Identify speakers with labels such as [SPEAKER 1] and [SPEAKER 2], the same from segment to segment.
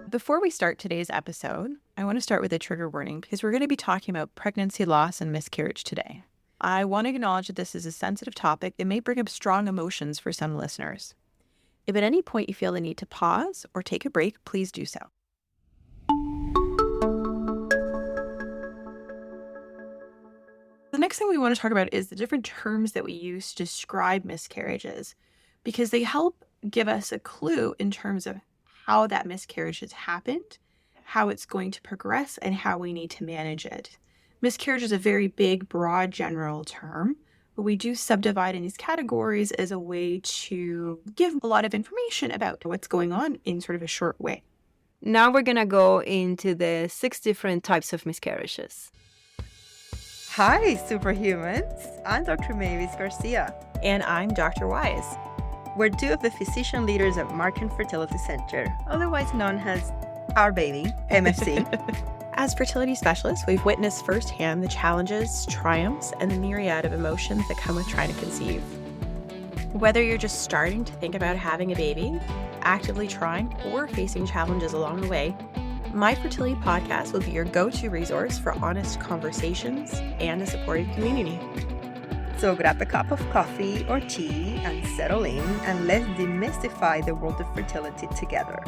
[SPEAKER 1] Before we start today's episode, I want to start with a trigger warning because we're going to be talking about pregnancy loss and miscarriage today. I want to acknowledge that this is a sensitive topic that may bring up strong emotions for some listeners. If at any point you feel the need to pause or take a break, please do so. The next thing we want to talk about is the different terms that we use to describe miscarriages, because they help give us a clue in terms of how that miscarriage has happened, how it's going to progress, and how we need to manage it. Miscarriage is a very big, broad, general term, but we do subdivide in these categories as a way to give a lot of information about what's going on in sort of a short way.
[SPEAKER 2] Now we're going to go into the 6 different types of miscarriages.
[SPEAKER 3] Hi, superhumans. I'm Dr. Mavis Garcia.
[SPEAKER 1] And I'm Dr. Wise.
[SPEAKER 3] We're 2 of the physician leaders at Markham Fertility Center, otherwise known as Our Baby, MFC.
[SPEAKER 1] As fertility specialists, we've witnessed firsthand the challenges, triumphs, and the myriad of emotions that come with trying to conceive. Whether you're just starting to think about having a baby, actively trying, or facing challenges along the way, My Fertility Podcast will be your go-to resource for honest conversations and a supportive community.
[SPEAKER 3] So grab a cup of coffee or tea and settle in, and let's demystify the world of fertility together.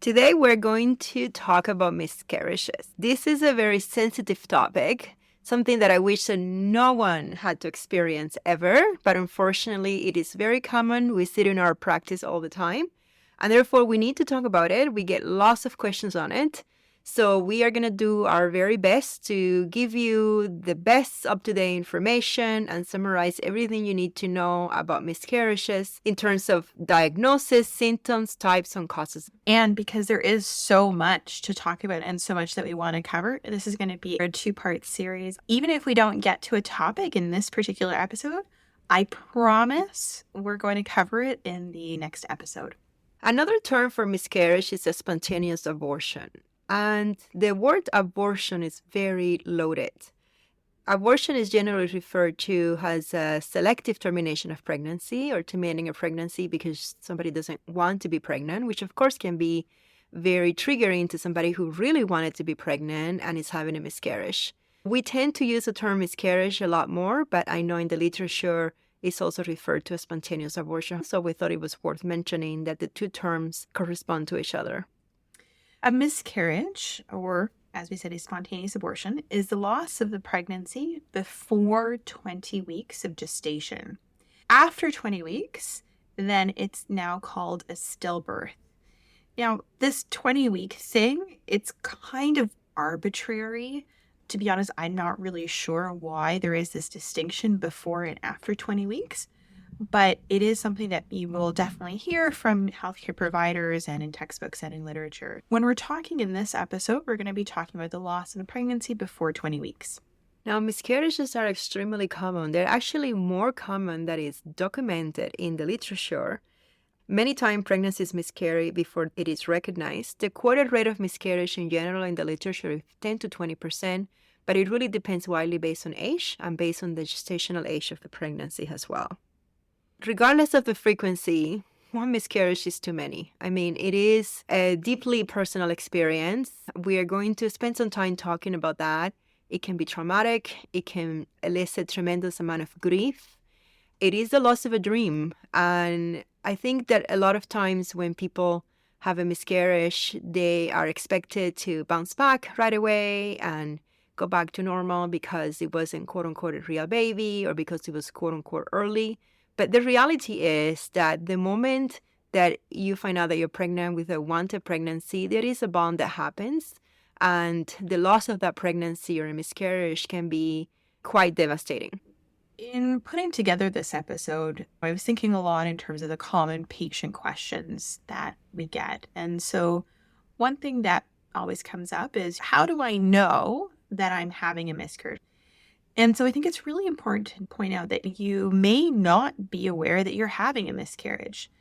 [SPEAKER 2] Today we're going to talk about miscarriages. This is a very sensitive topic, something that I wish that no one had to experience ever, but unfortunately it is very common. We see it in our practice all the time. And therefore, we need to talk about it. We get lots of questions on it. So we are going to do our very best to give you the best up-to-date information and summarize everything you need to know about miscarriages in terms of diagnosis, symptoms, types, and causes.
[SPEAKER 1] And because there is so much to talk about and so much that we want to cover, this is going to be a 2-part series. Even if we don't get to a topic in this particular episode, I promise we're going to cover it in the next episode.
[SPEAKER 2] Another term for miscarriage is a spontaneous abortion. And the word abortion is very loaded. Abortion is generally referred to as a selective termination of pregnancy or terminating a pregnancy because somebody doesn't want to be pregnant, which of course can be very triggering to somebody who really wanted to be pregnant and is having a miscarriage. We tend to use the term miscarriage a lot more, but I know in the literature it's also referred to as spontaneous abortion. So we thought it was worth mentioning that the 2 terms correspond to each other.
[SPEAKER 1] A miscarriage, or as we said, a spontaneous abortion, is the loss of the pregnancy before 20 weeks of gestation. After 20 weeks, then it's now called a stillbirth. Now, this 20-week thing, it's kind of arbitrary. To be honest, I'm not really sure why there is this distinction before and after 20 weeks, but it is something that you will definitely hear from healthcare providers and in textbooks and in literature. When we're talking in this episode, we're going to be talking about the loss of a pregnancy before 20 weeks.
[SPEAKER 2] Now, miscarriages are extremely common. They're actually more common than is documented in the literature. Many times pregnancies miscarry before it is recognized. The quoted rate of miscarriage in general in the literature is 10 to 20%, but it really depends widely based on age and based on the gestational age of the pregnancy as well. Regardless of the frequency, 1 miscarriage is too many. I mean, it is a deeply personal experience. We are going to spend some time talking about that. It can be traumatic. It can elicit tremendous amount of grief. It is the loss of a dream. And I think that a lot of times when people have a miscarriage, they are expected to bounce back right away and go back to normal because it wasn't quote-unquote a real baby or because it was quote-unquote early. But the reality is that the moment that you find out that you're pregnant with a wanted pregnancy, there is a bond that happens. And the loss of that pregnancy or a miscarriage can be quite devastating.
[SPEAKER 1] In putting together this episode, I was thinking a lot in terms of the common patient questions that we get. And so one thing that always comes up is, how do I know that I'm having a miscarriage? And so I think it's really important to point out that you may not be aware that you're having a miscarriage.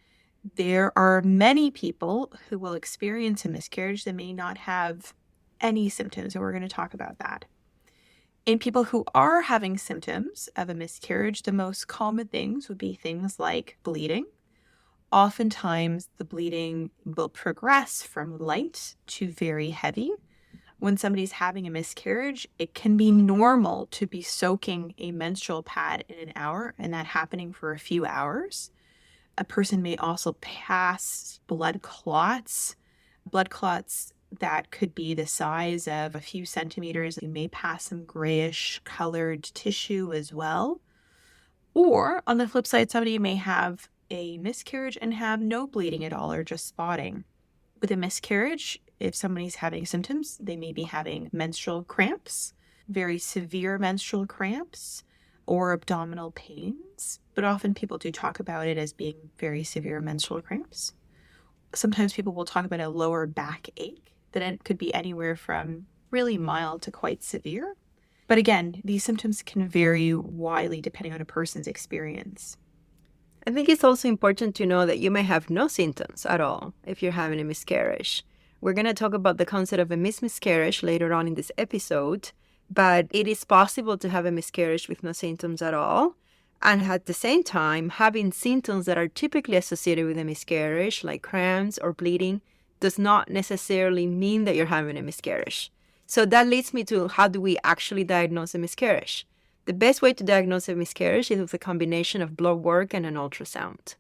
[SPEAKER 1] There are many people who will experience a miscarriage that may not have any symptoms, and we're going to talk about that. In people who are having symptoms of a miscarriage, the most common things would be things like bleeding, Oftentimes, the bleeding will progress from light to very heavy. When somebody's having a miscarriage, it can be normal to be soaking a menstrual pad in an hour and that happening for a few hours. A person may also pass blood clots that could be the size of a few centimeters. You may pass some grayish colored tissue as well. Or on the flip side, somebody may have a miscarriage and have no bleeding at all or just spotting. With a miscarriage, if somebody's having symptoms, they may be having menstrual cramps, very severe menstrual cramps, or abdominal pains. But often people do talk about it as being very severe menstrual cramps. Sometimes people will talk about a lower back ache that it could be anywhere from really mild to quite severe. But again, these symptoms can vary widely depending on a person's experience.
[SPEAKER 2] I think it's also important to know that you may have no symptoms at all if you're having a miscarriage. We're going to talk about the concept of a miscarriage later on in this episode, but it is possible to have a miscarriage with no symptoms at all, and at the same time, having symptoms that are typically associated with a miscarriage, like cramps or bleeding, does not necessarily mean that you're having a miscarriage. So that leads me to, how do we actually diagnose a miscarriage? The best way to diagnose a miscarriage is with a combination of blood work and an ultrasound.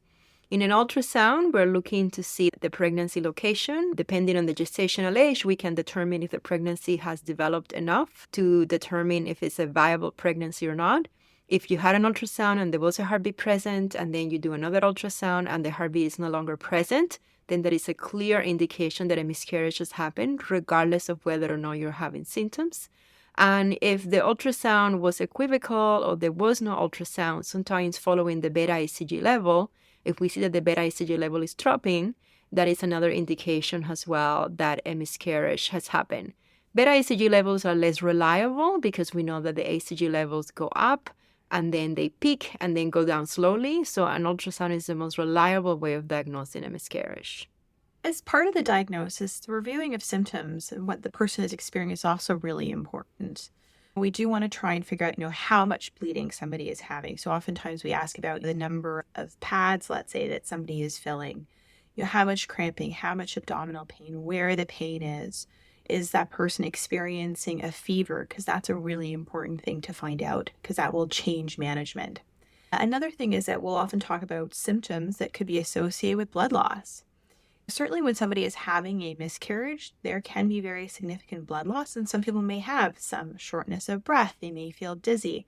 [SPEAKER 2] In an ultrasound, we're looking to see the pregnancy location. Depending on the gestational age, we can determine if the pregnancy has developed enough to determine if it's a viable pregnancy or not. If you had an ultrasound and there was a heartbeat present, and then you do another ultrasound and the heartbeat is no longer present, then there is a clear indication that a miscarriage has happened, regardless of whether or not you're having symptoms. And if the ultrasound was equivocal or there was no ultrasound, sometimes following the beta HCG level, if we see that the beta HCG level is dropping, that is another indication as well that a miscarriage has happened. Beta HCG levels are less reliable because we know that the HCG levels go up and then they peak and then go down slowly. So an ultrasound is the most reliable way of diagnosing a miscarriage.
[SPEAKER 1] As part of the diagnosis, the reviewing of symptoms and what the person is experiencing is also really important. We do want to try and figure out, how much bleeding somebody is having. So oftentimes we ask about the number of pads, let's say, that somebody is filling. How much cramping, how much abdominal pain, where the pain is. Is that person experiencing a fever? Because that's a really important thing to find out, because that will change management. Another thing is that we'll often talk about symptoms that could be associated with blood loss. Certainly when somebody is having a miscarriage, there can be very significant blood loss, and some people may have some shortness of breath. They may feel dizzy.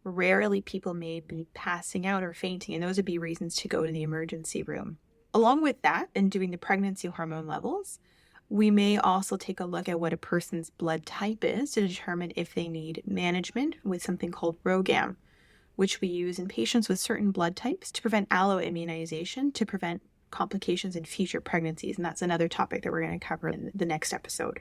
[SPEAKER 1] Rarely people may be passing out or fainting, and those would be reasons to go to the emergency room. Along with that, and doing the pregnancy hormone levels, we may also take a look at what a person's blood type is to determine if they need management with something called RhoGAM, which we use in patients with certain blood types to prevent alloimmunization, to prevent complications in future pregnancies. And that's another topic that we're going to cover in the next episode.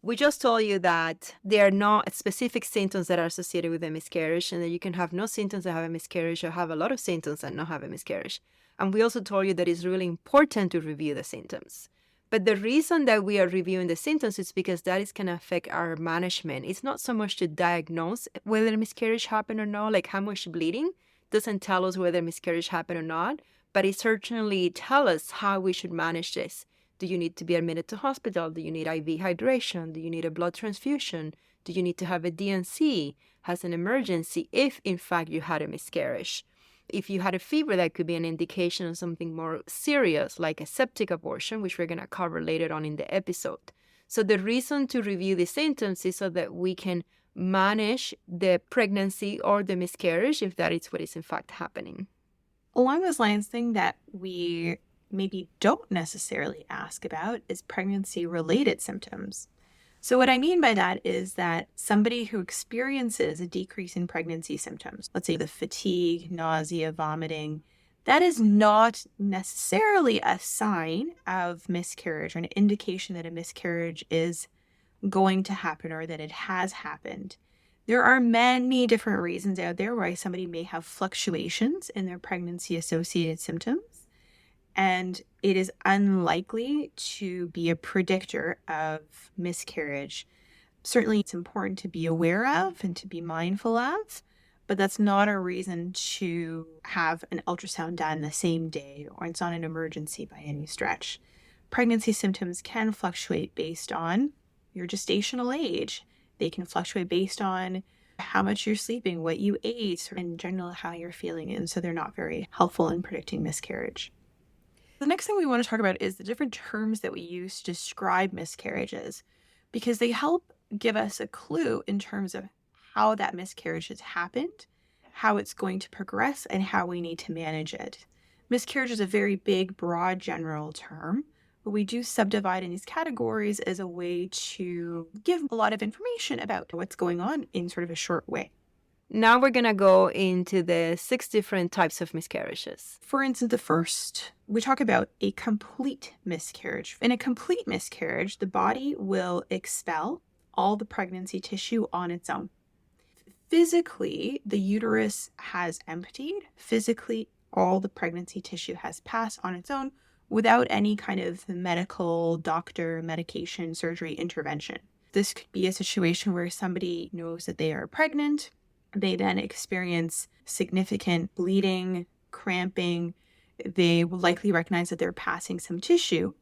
[SPEAKER 2] We just told you that there are no specific symptoms that are associated with a miscarriage, and that you can have no symptoms that have a miscarriage or have a lot of symptoms that not have a miscarriage. And we also told you that it's really important to review the symptoms. But the reason that we are reviewing the symptoms is because that is going to affect our management. It's not so much to diagnose whether a miscarriage happened or not, like how much bleeding doesn't tell us whether a miscarriage happened or not, but it certainly tells us how we should manage this. Do you need to be admitted to hospital? Do you need IV hydration? Do you need a blood transfusion? Do you need to have a DNC as an emergency if, in fact, you had a miscarriage? If you had a fever, that could be an indication of something more serious, like a septic abortion, which we're going to cover later on in the episode. So the reason to review the symptoms is so that we can manage the pregnancy or the miscarriage if that is what is in fact happening.
[SPEAKER 1] Along those lines, thing that we maybe don't necessarily ask about is pregnancy-related symptoms. So what I mean by that is that somebody who experiences a decrease in pregnancy symptoms, let's say the fatigue, nausea, vomiting, that is not necessarily a sign of miscarriage or an indication that a miscarriage is going to happen or that it has happened. There are many different reasons out there why somebody may have fluctuations in their pregnancy-associated symptoms, and it is unlikely to be a predictor of miscarriage. Certainly, it's important to be aware of and to be mindful of, but that's not a reason to have an ultrasound done the same day, or it's not an emergency by any stretch. Pregnancy symptoms can fluctuate based on your gestational age. They can fluctuate based on how much you're sleeping, what you ate, and in general how you're feeling. And so they're not very helpful in predicting miscarriage. The next thing we want to talk about is the different terms that we use to describe miscarriages, because they help give us a clue in terms of how that miscarriage has happened, how it's going to progress, and how we need to manage it. Miscarriage is a very big, broad, general term, but we do subdivide in these categories as a way to give a lot of information about what's going on in sort of a short way.
[SPEAKER 2] Now we're going to go into the 6 different types of miscarriages.
[SPEAKER 1] For instance, the first, we talk about a complete miscarriage. In a complete miscarriage, the body will expel all the pregnancy tissue on its own. Physically, the uterus has emptied. Physically, all the pregnancy tissue has passed on its own without any kind of medical, doctor, medication, surgery intervention. This could be a situation where somebody knows that they are pregnant. They then experience significant bleeding, cramping. They will likely recognize that they're passing some tissue.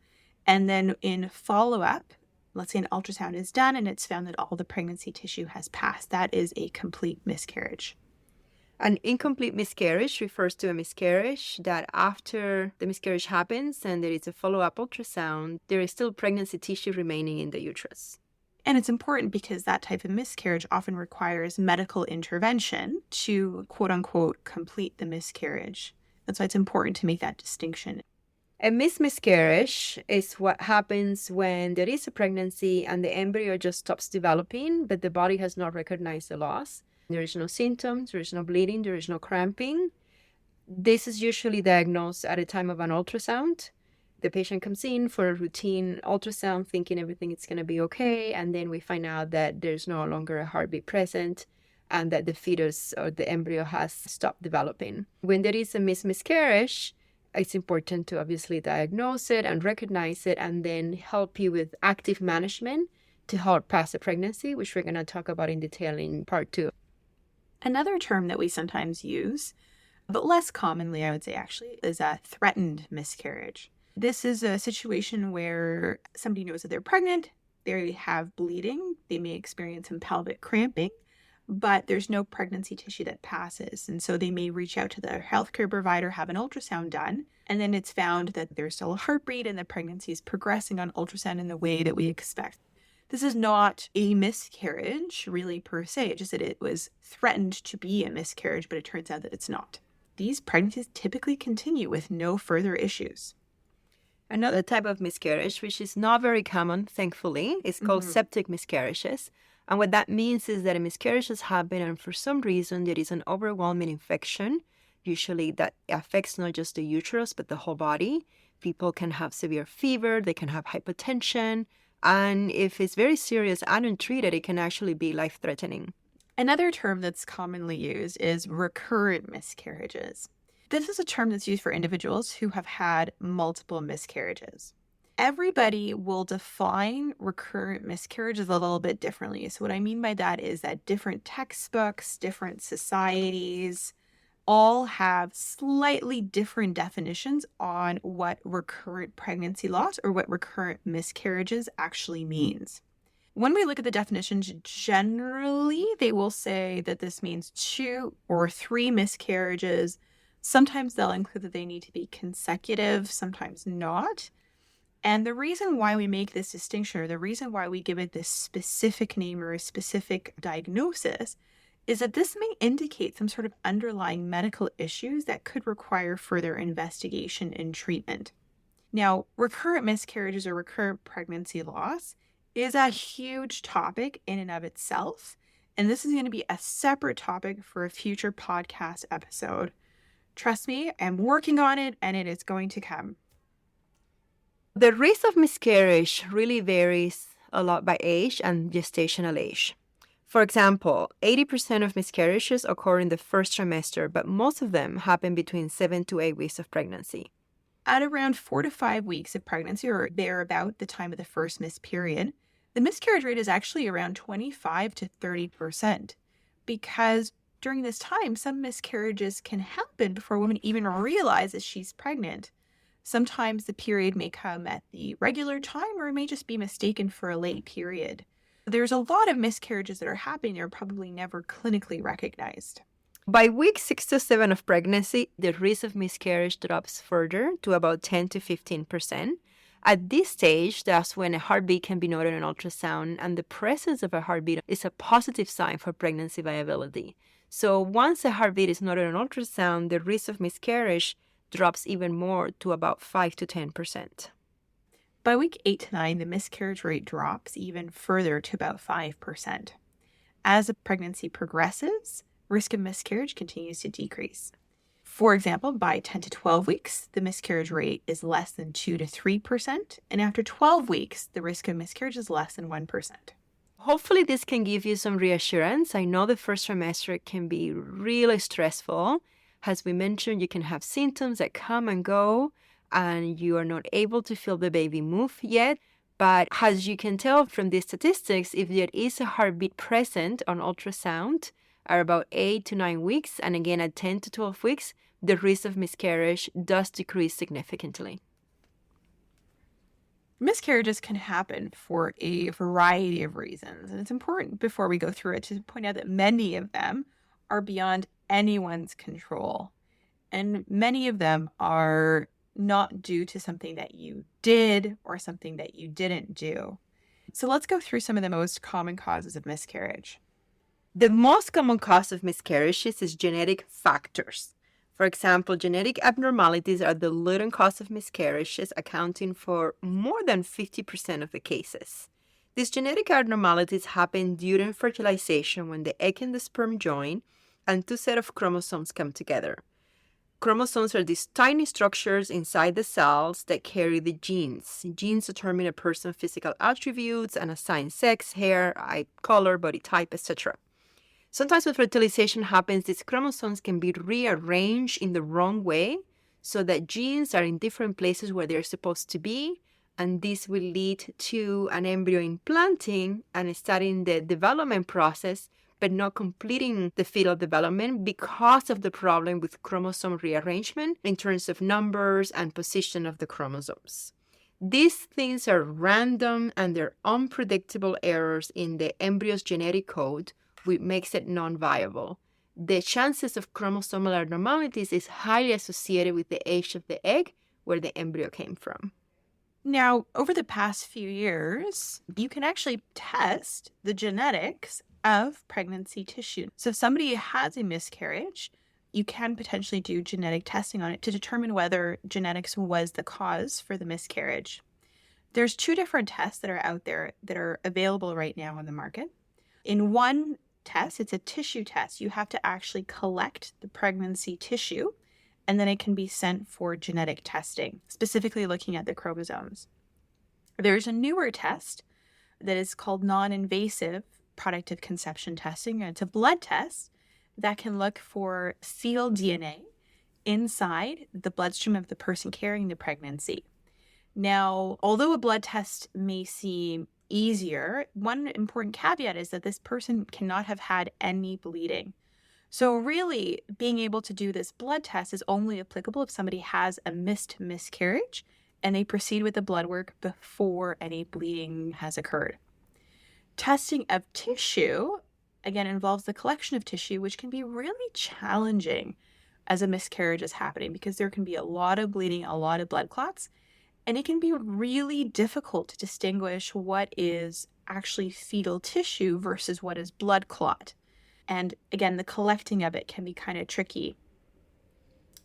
[SPEAKER 1] And then in follow-up, let's say an ultrasound is done and it's found that all the pregnancy tissue has passed. That is a complete miscarriage.
[SPEAKER 2] An incomplete miscarriage refers to a miscarriage that after the miscarriage happens and there is a follow-up ultrasound, there is still pregnancy tissue remaining in the uterus.
[SPEAKER 1] And it's important because that type of miscarriage often requires medical intervention to, quote unquote, complete the miscarriage. That's why it's important to make that distinction.
[SPEAKER 2] A miscarriage is what happens when there is a pregnancy and the embryo just stops developing, but the body has not recognized the loss. There is no symptoms, there is no bleeding, there is no cramping. This is usually diagnosed at a time of an ultrasound. The patient comes in for a routine ultrasound thinking everything is going to be okay, and then we find out that there's no longer a heartbeat present and that the fetus or the embryo has stopped developing. When there is a miscarriage, it's important to obviously diagnose it and recognize it and then help you with active management to help pass the pregnancy, which we're going to talk about in detail in part 2.
[SPEAKER 1] Another term that we sometimes use, but less commonly, I would say actually, is a threatened miscarriage. This is a situation where somebody knows that they're pregnant, they have bleeding, they may experience some pelvic cramping, but there's no pregnancy tissue that passes. And so they may reach out to their healthcare provider, have an ultrasound done, and then it's found that there's still a heartbeat and the pregnancy is progressing on ultrasound in the way that we expect. This is not a miscarriage really per se, it's just that it was threatened to be a miscarriage, but it turns out that it's not. These pregnancies typically continue with no further issues.
[SPEAKER 2] Another type of miscarriage, which is not very common, thankfully, is called septic miscarriages. And what that means is that a miscarriage has happened and for some reason there is an overwhelming infection, usually that affects not just the uterus but the whole body. People can have severe fever, they can have hypotension, and if it's very serious and untreated, it can actually be life-threatening.
[SPEAKER 1] Another term that's commonly used is recurrent miscarriages. This is a term that's used for individuals who have had multiple miscarriages. Everybody will define recurrent miscarriages a little bit differently. So what I mean by that is that different textbooks, different societies, all have slightly different definitions on what recurrent pregnancy loss or what recurrent miscarriages actually means. When we look at the definitions, generally they will say that this means 2 or 3 miscarriages. Sometimes they'll include that they need to be consecutive, sometimes not. And the reason why we make this distinction, or the reason why we give it this specific name or a specific diagnosis, is that this may indicate some sort of underlying medical issues that could require further investigation and treatment. Now, recurrent miscarriages or recurrent pregnancy loss is a huge topic in and of itself, and this is going to be a separate topic for a future podcast episode. Trust me, I'm working on it, and it is going to come.
[SPEAKER 2] The risk of miscarriage really varies a lot by age and gestational age. For example, 80% of miscarriages occur in the first trimester, but most of them happen between 7 to 8 weeks of pregnancy.
[SPEAKER 1] At around 4 to 5 weeks of pregnancy, or thereabout the time of the first miss period, the miscarriage rate is actually around 25 to 30%, because during this time, some miscarriages can happen before a woman even realizes she's pregnant. Sometimes the period may come at the regular time or it may just be mistaken for a late period. There's a lot of miscarriages that are happening that are probably never clinically recognized.
[SPEAKER 2] By week 6 to 7 of pregnancy, the risk of miscarriage drops further to about 10 to 15%. At this stage, that's when a heartbeat can be noted on ultrasound, and the presence of a heartbeat is a positive sign for pregnancy viability. So once a heartbeat is noted on ultrasound, the risk of miscarriage drops even more to about 5 to 10%.
[SPEAKER 1] By week 8 to 9, the miscarriage rate drops even further to about 5%. As a pregnancy progresses, risk of miscarriage continues to decrease. For example, by 10 to 12 weeks, the miscarriage rate is less than 2 to 3%, and after 12 weeks, the risk of miscarriage is less than 1%.
[SPEAKER 2] Hopefully this can give you some reassurance. I know the first trimester can be really stressful. As we mentioned, you can have symptoms that come and go, and you are not able to feel the baby move yet. But as you can tell from the statistics, if there is a heartbeat present on ultrasound at about 8 to 9 weeks, and again at 10 to 12 weeks, the risk of miscarriage does decrease significantly.
[SPEAKER 1] Miscarriages can happen for a variety of reasons, and it's important before we go through it to point out that many of them are beyond anyone's control, and many of them are not due to something that you did or something that you didn't do. So let's go through some of the most common causes of miscarriage.
[SPEAKER 2] The most common cause of miscarriages is genetic factors. For example, genetic abnormalities are the leading cause of miscarriages, accounting for more than 50% of the cases. These genetic abnormalities happen during fertilization when the egg and the sperm join and two sets of chromosomes come together. Chromosomes are these tiny structures inside the cells that carry the genes. Genes determine a person's physical attributes and assign sex, hair, eye color, body type, etc. Sometimes when fertilization happens, these chromosomes can be rearranged in the wrong way so that genes are in different places where they're supposed to be, and this will lead to an embryo implanting and starting the development process, but not completing the fetal development because of the problem with chromosome rearrangement in terms of numbers and position of the chromosomes. These things are random and they're unpredictable errors in the embryo's genetic code, which makes it non-viable. The chances of chromosomal abnormalities is highly associated with the age of the egg where the embryo came from.
[SPEAKER 1] Now, over the past few years, you can actually test the genetics of pregnancy tissue. So if somebody has a miscarriage, you can potentially do genetic testing on it to determine whether genetics was the cause for the miscarriage. There's 2 different tests that are out there that are available right now on the market. In one test, it's a tissue test. You have to actually collect the pregnancy tissue, and then it can be sent for genetic testing, specifically looking at the chromosomes. There's a newer test that is called non-invasive product of conception testing. It's a blood test that can look for fetal DNA inside the bloodstream of the person carrying the pregnancy. Now, although a blood test may seem easier, one important caveat is that this person cannot have had any bleeding. So really, being able to do this blood test is only applicable if somebody has a missed miscarriage and they proceed with the blood work before any bleeding has occurred. Testing of tissue, again, involves the collection of tissue, which can be really challenging as a miscarriage is happening because there can be a lot of bleeding, a lot of blood clots, and it can be really difficult to distinguish what is actually fetal tissue versus what is blood clot. And again, the collecting of it can be kind of tricky.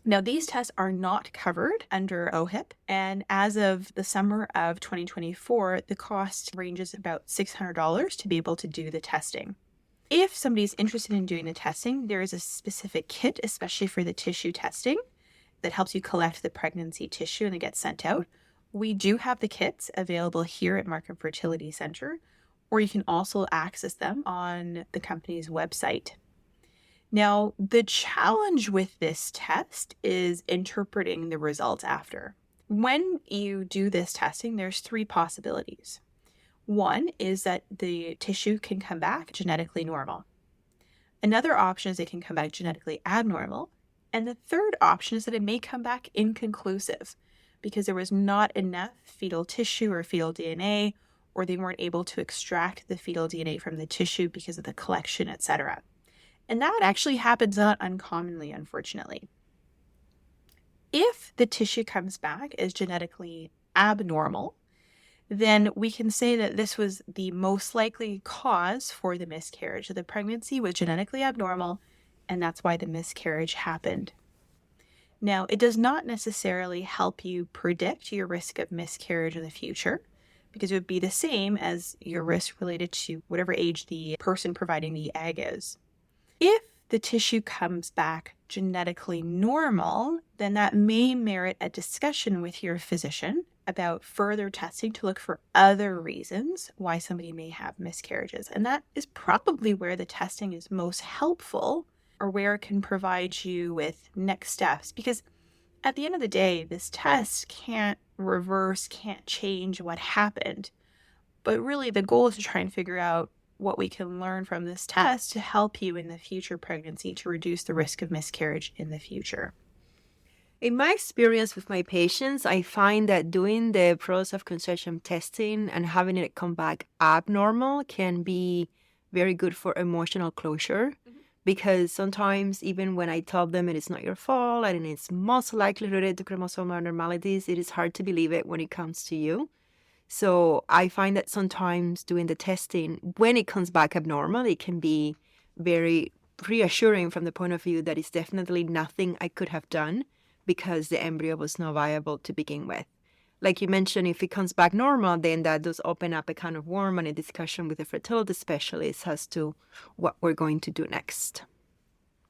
[SPEAKER 1] Now, these tests are not covered under OHIP, and as of the summer of 2024, the cost ranges about $600 to be able to do the testing. If somebody's interested in doing the testing, there is a specific kit, especially for the tissue testing, that helps you collect the pregnancy tissue and it gets sent out. We do have the kits available here at Markham Fertility Center, or you can also access them on the company's website. Now, the challenge with this test is interpreting the results after. When you do this testing, there's 3 possibilities. One is that the tissue can come back genetically normal. Another option is it can come back genetically abnormal. And the third option is that it may come back inconclusive because there was not enough fetal tissue or fetal DNA, or they weren't able to extract the fetal DNA from the tissue because of the collection, etc. And that actually happens not uncommonly, unfortunately. If the tissue comes back as genetically abnormal, then we can say that this was the most likely cause for the miscarriage. So the pregnancy was genetically abnormal, and that's why the miscarriage happened. Now, it does not necessarily help you predict your risk of miscarriage in the future, because it would be the same as your risk related to whatever age the person providing the egg is. If the tissue comes back genetically normal, then that may merit a discussion with your physician about further testing to look for other reasons why somebody may have miscarriages. And that is probably where the testing is most helpful, or where it can provide you with next steps. Because at the end of the day, this test can't change what happened. But really, the goal is to try and figure out what we can learn from this test to help you in the future pregnancy to reduce the risk of miscarriage in the future.
[SPEAKER 2] In my experience with my patients, I find that doing the process of conception testing and having it come back abnormal can be very good for emotional closure. Because sometimes even when I tell them it is not your fault and it's most likely related to chromosomal abnormalities, it is hard to believe it when it comes to you. So I find that sometimes doing the testing, when it comes back abnormal, it can be very reassuring from the point of view that it's definitely nothing I could have done because the embryo was not viable to begin with. Like you mentioned, if it comes back normal, then that does open up a kind of worm and a discussion with the fertility specialist as to what we're going to do next.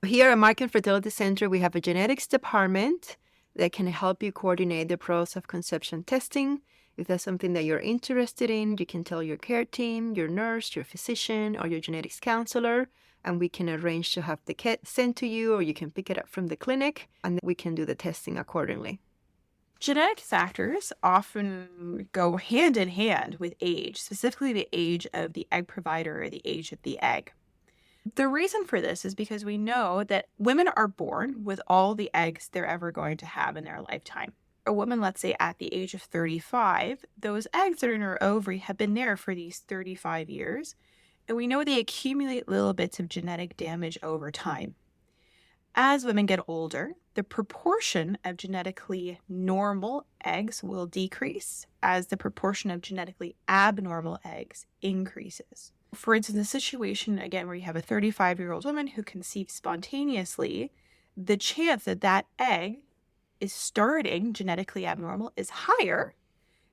[SPEAKER 2] Here at American Fertility Center, we have a genetics department that can help you coordinate the process of conception testing. If that's something that you're interested in, you can tell your care team, your nurse, your physician, or your genetics counselor, and we can arrange to have the kit sent to you, or you can pick it up from the clinic, and we can do the testing accordingly.
[SPEAKER 1] Genetic factors often go hand in hand with age, specifically the age of the egg provider or the age of the egg. The reason for this is because we know that women are born with all the eggs they're ever going to have in their lifetime. A woman, let's say at the age of 35, those eggs that are in her ovary have been there for these 35 years, and we know they accumulate little bits of genetic damage over time. As women get older, the proportion of genetically normal eggs will decrease as the proportion of genetically abnormal eggs increases. For instance, the situation, again, where you have a 35-year-old woman who conceives spontaneously, the chance that that egg is starting genetically abnormal is higher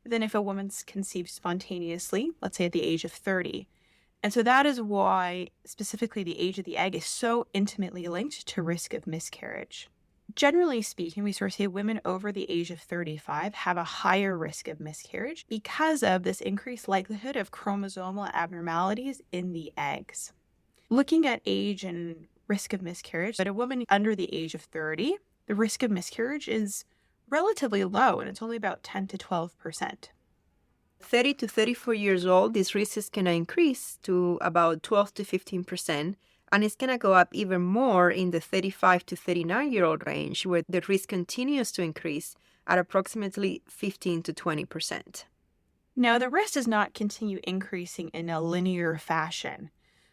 [SPEAKER 1] than if a woman's conceived spontaneously, let's say at the age of 30. And so that is why specifically the age of the egg is so intimately linked to risk of miscarriage. Generally speaking, we sort of say women over the age of 35 have a higher risk of miscarriage because of this increased likelihood of chromosomal abnormalities in the eggs. Looking at age and risk of miscarriage, but a woman under the age of 30, the risk of miscarriage is relatively low, and it's only about 10 to 12%.
[SPEAKER 2] 30 to 34 years old, this risk is going to increase to about 12 to 15%, and it's going to go up even more in the 35 to 39-year-old range, where the risk continues to increase at approximately 15 to 20%.
[SPEAKER 1] Now, the risk does not continue increasing in a linear fashion.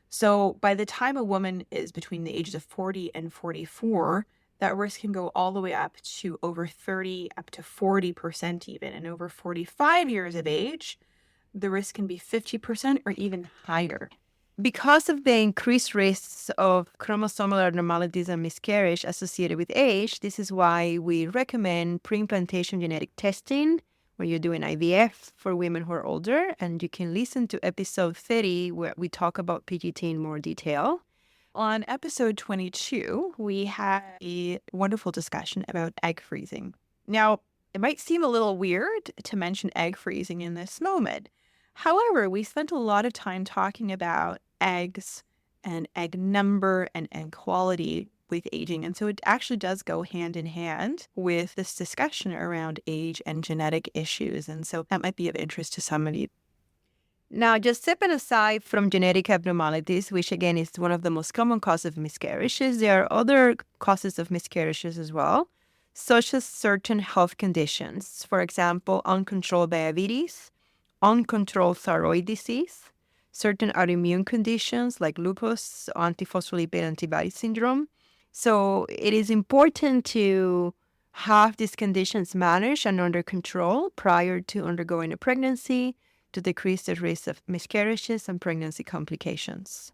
[SPEAKER 1] So by the time a woman is between the ages of 40 and 44, that risk can go all the way up to over 30, up to 40% even. And over 45 years of age, the risk can be 50% or even higher.
[SPEAKER 2] Because of the increased risks of chromosomal abnormalities and miscarriage associated with age, this is why we recommend pre-implantation genetic testing, where you're doing IVF for women who are older. And you can listen to episode 30, where we talk about PGT in more detail.
[SPEAKER 1] On episode 22, we had a wonderful discussion about egg freezing. Now, it might seem a little weird to mention egg freezing in this moment. However, we spent a lot of time talking about eggs and egg number and egg quality with aging. And so it actually does go hand in hand with this discussion around age and genetic issues. And so that might be of interest to some of you.
[SPEAKER 2] Now, just stepping aside from genetic abnormalities, which again is one of the most common causes of miscarriages, there are other causes of miscarriages as well, such as certain health conditions. For example, uncontrolled diabetes, uncontrolled thyroid disease, certain autoimmune conditions like lupus, antiphospholipid antibody syndrome. So it is important to have these conditions managed and under control prior to undergoing a pregnancy to decrease the risk of miscarriages and pregnancy complications.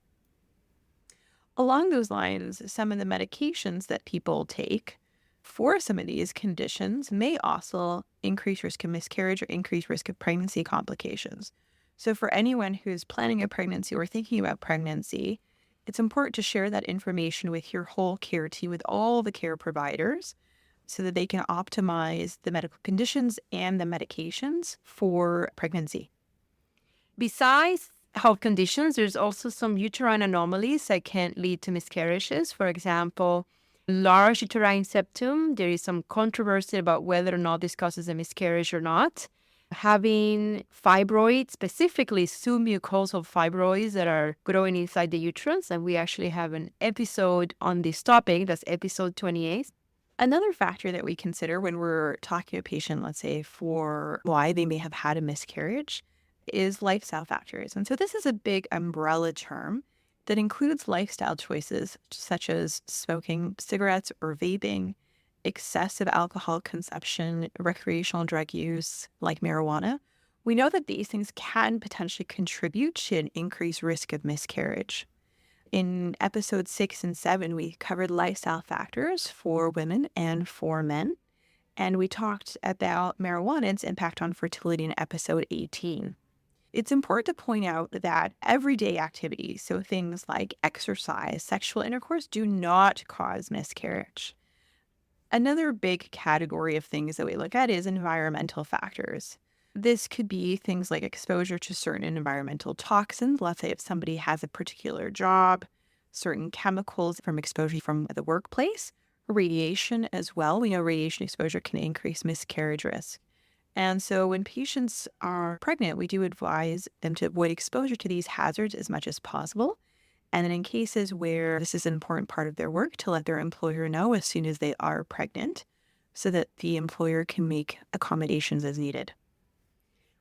[SPEAKER 1] Along those lines, some of the medications that people take for some of these conditions may also increase risk of miscarriage or increase risk of pregnancy complications. So for anyone who's planning a pregnancy or thinking about pregnancy, it's important to share that information with your whole care team, with all the care providers, so that they can optimize the medical conditions and the medications for pregnancy.
[SPEAKER 2] Besides health conditions, there's also some uterine anomalies that can lead to miscarriages. For example, large uterine septum. There is some controversy about whether or not this causes a miscarriage or not. Having fibroids, specifically submucosal fibroids that are growing inside the uterus. And we actually have an episode on this topic. That's episode 28.
[SPEAKER 1] Another factor that we consider when we're talking to a patient, let's say, for why they may have had a miscarriage, is lifestyle factors. And so this is a big umbrella term that includes lifestyle choices such as smoking cigarettes or vaping, excessive alcohol consumption, recreational drug use like marijuana. We know that these things can potentially contribute to an increased risk of miscarriage. In episodes 6 and 7, we covered lifestyle factors for women and for men. And we talked about marijuana and its impact on fertility in episode 18. It's important to point out that everyday activities, so things like exercise, sexual intercourse, do not cause miscarriage. Another big category of things that we look at is environmental factors. This could be things like exposure to certain environmental toxins. Let's say if somebody has a particular job, certain chemicals from exposure from the workplace, radiation as well. We know radiation exposure can increase miscarriage risk. And so when patients are pregnant, we do advise them to avoid exposure to these hazards as much as possible. And then in cases where this is an important part of their work, to let their employer know as soon as they are pregnant so that the employer can make accommodations as needed.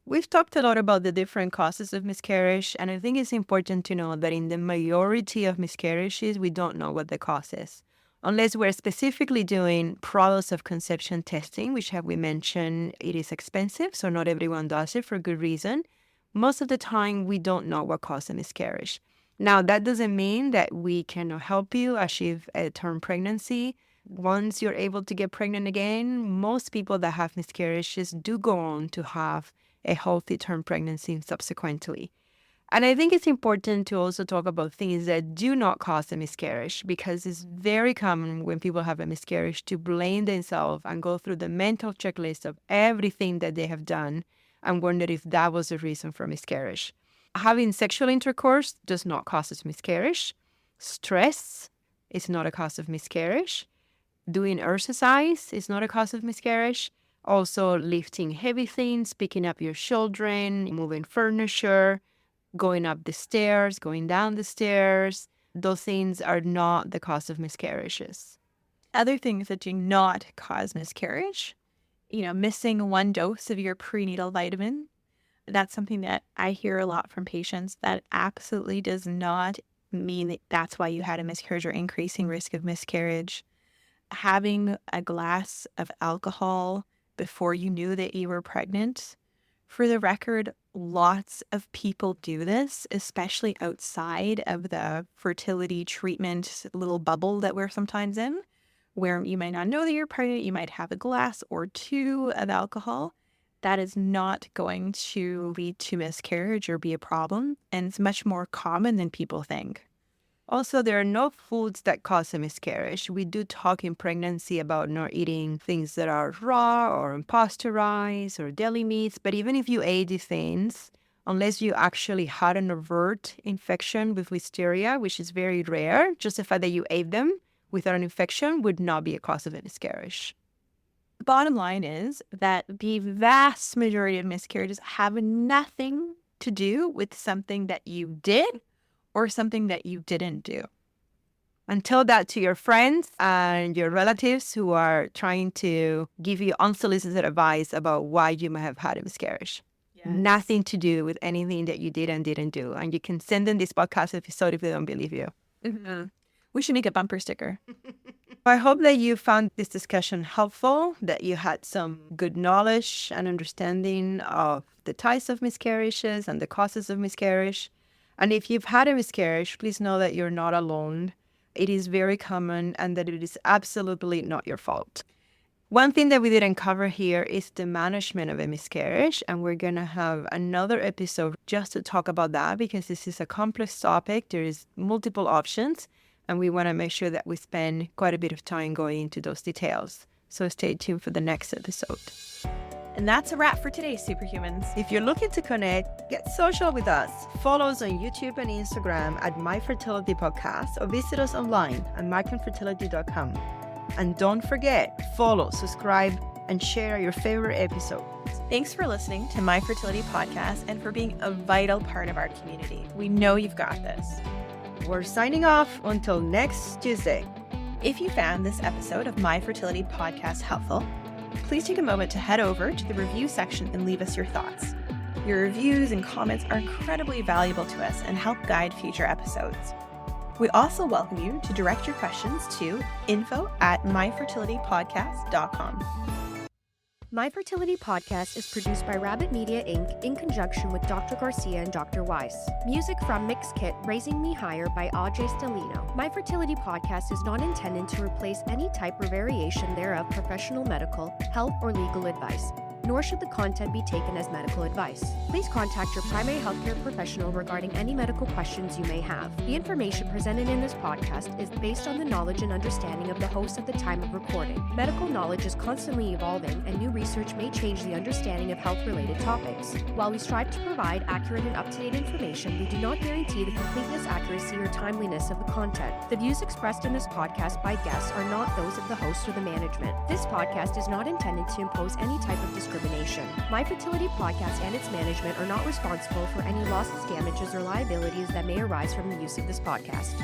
[SPEAKER 2] We've talked a lot about the different causes of miscarriage, and I think it's important to know that in the majority of miscarriages, we don't know what the cause is. Unless we're specifically doing products of conception testing, which have we mentioned, it is expensive, so not everyone does it for good reason. Most of the time, we don't know what caused a miscarriage. Now, that doesn't mean that we cannot help you achieve a term pregnancy. Once you're able to get pregnant again, most people that have miscarriages do go on to have a healthy term pregnancy subsequently. And I think it's important to also talk about things that do not cause a miscarriage, because it's very common when people have a miscarriage to blame themselves and go through the mental checklist of everything that they have done and wonder if that was the reason for miscarriage. Having sexual intercourse does not cause a miscarriage. Stress is not a cause of miscarriage. Doing exercise is not a cause of miscarriage. Also, lifting heavy things, picking up your children, moving furniture, going up the stairs, going down the stairs, those things are not the cause of miscarriages.
[SPEAKER 1] Other things that do not cause miscarriage, missing one dose of your prenatal vitamin. That's something that I hear a lot from patients. That absolutely does not mean that that's why you had a miscarriage or increasing risk of miscarriage. Having a glass of alcohol before you knew that you were pregnant. For the record, lots of people do this, especially outside of the fertility treatment little bubble that we're sometimes in, where you might not know that you're pregnant, you might have a glass or two of alcohol. That is not going to lead to miscarriage or be a problem, and it's much more common than people think.
[SPEAKER 2] Also, there are no foods that cause a miscarriage. We do talk in pregnancy about not eating things that are raw or unpasteurized or deli meats. But even if you ate these things, unless you actually had an overt infection with listeria, which is very rare, just the fact that you ate them without an infection would not be a cause of a miscarriage.
[SPEAKER 1] The bottom line is that the vast majority of miscarriages have nothing to do with something that you did or something that you didn't do.
[SPEAKER 2] And tell that to your friends and your relatives who are trying to give you unsolicited advice about why you may have had a miscarriage. Yes. Nothing to do with anything that you did and didn't do. And you can send them this podcast episode if they don't believe you.
[SPEAKER 1] Mm-hmm. We should make a bumper sticker.
[SPEAKER 2] I hope that you found this discussion helpful, that you had some good knowledge and understanding of the types of miscarriages and the causes of miscarriage. And if you've had a miscarriage, please know that you're not alone. It is very common and that it is absolutely not your fault. One thing that we didn't cover here is the management of a miscarriage, and we're going to have another episode just to talk about that because this is a complex topic. There is multiple options, and we want to make sure that we spend quite a bit of time going into those details. So stay tuned for the next episode.
[SPEAKER 1] And that's a wrap for today, Superhumans.
[SPEAKER 2] If you're looking to connect, get social with us. Follow us on YouTube and Instagram at My Fertility Podcast or visit us online at myconfertility.com. And don't forget, follow, subscribe, and share your favorite episode.
[SPEAKER 1] Thanks for listening to My Fertility Podcast and for being a vital part of our community. We know you've got this.
[SPEAKER 2] We're signing off until next Tuesday.
[SPEAKER 1] If you found this episode of My Fertility Podcast helpful, please take a moment to head over to the review section and leave us your thoughts. Your reviews and comments are incredibly valuable to us and help guide future episodes. We also welcome you to direct your questions to info@myfertilitypodcast.com.
[SPEAKER 4] My Fertility Podcast is produced by Rabbit Media Inc. in conjunction with Dr. Garcia and Dr. Weiss. Music from Mix Kit Raising Me Higher by Ajay Stelino. My Fertility Podcast is not intended to replace any type or variation thereof professional medical, health, or legal advice, nor should the content be taken as medical advice. Please contact your primary healthcare professional regarding any medical questions you may have. The information presented in this podcast is based on the knowledge and understanding of the host at the time of recording. Medical knowledge is constantly evolving, and new research may change the understanding of health-related topics. While we strive to provide accurate and up-to-date information, we do not guarantee the completeness, accuracy, or timeliness of the content. The views expressed in this podcast by guests are not those of the host or the management. This podcast is not intended to impose any type of discrimination. My Fertility Podcast and its management are not responsible for any losses, damages, or liabilities that may arise from the use of this podcast.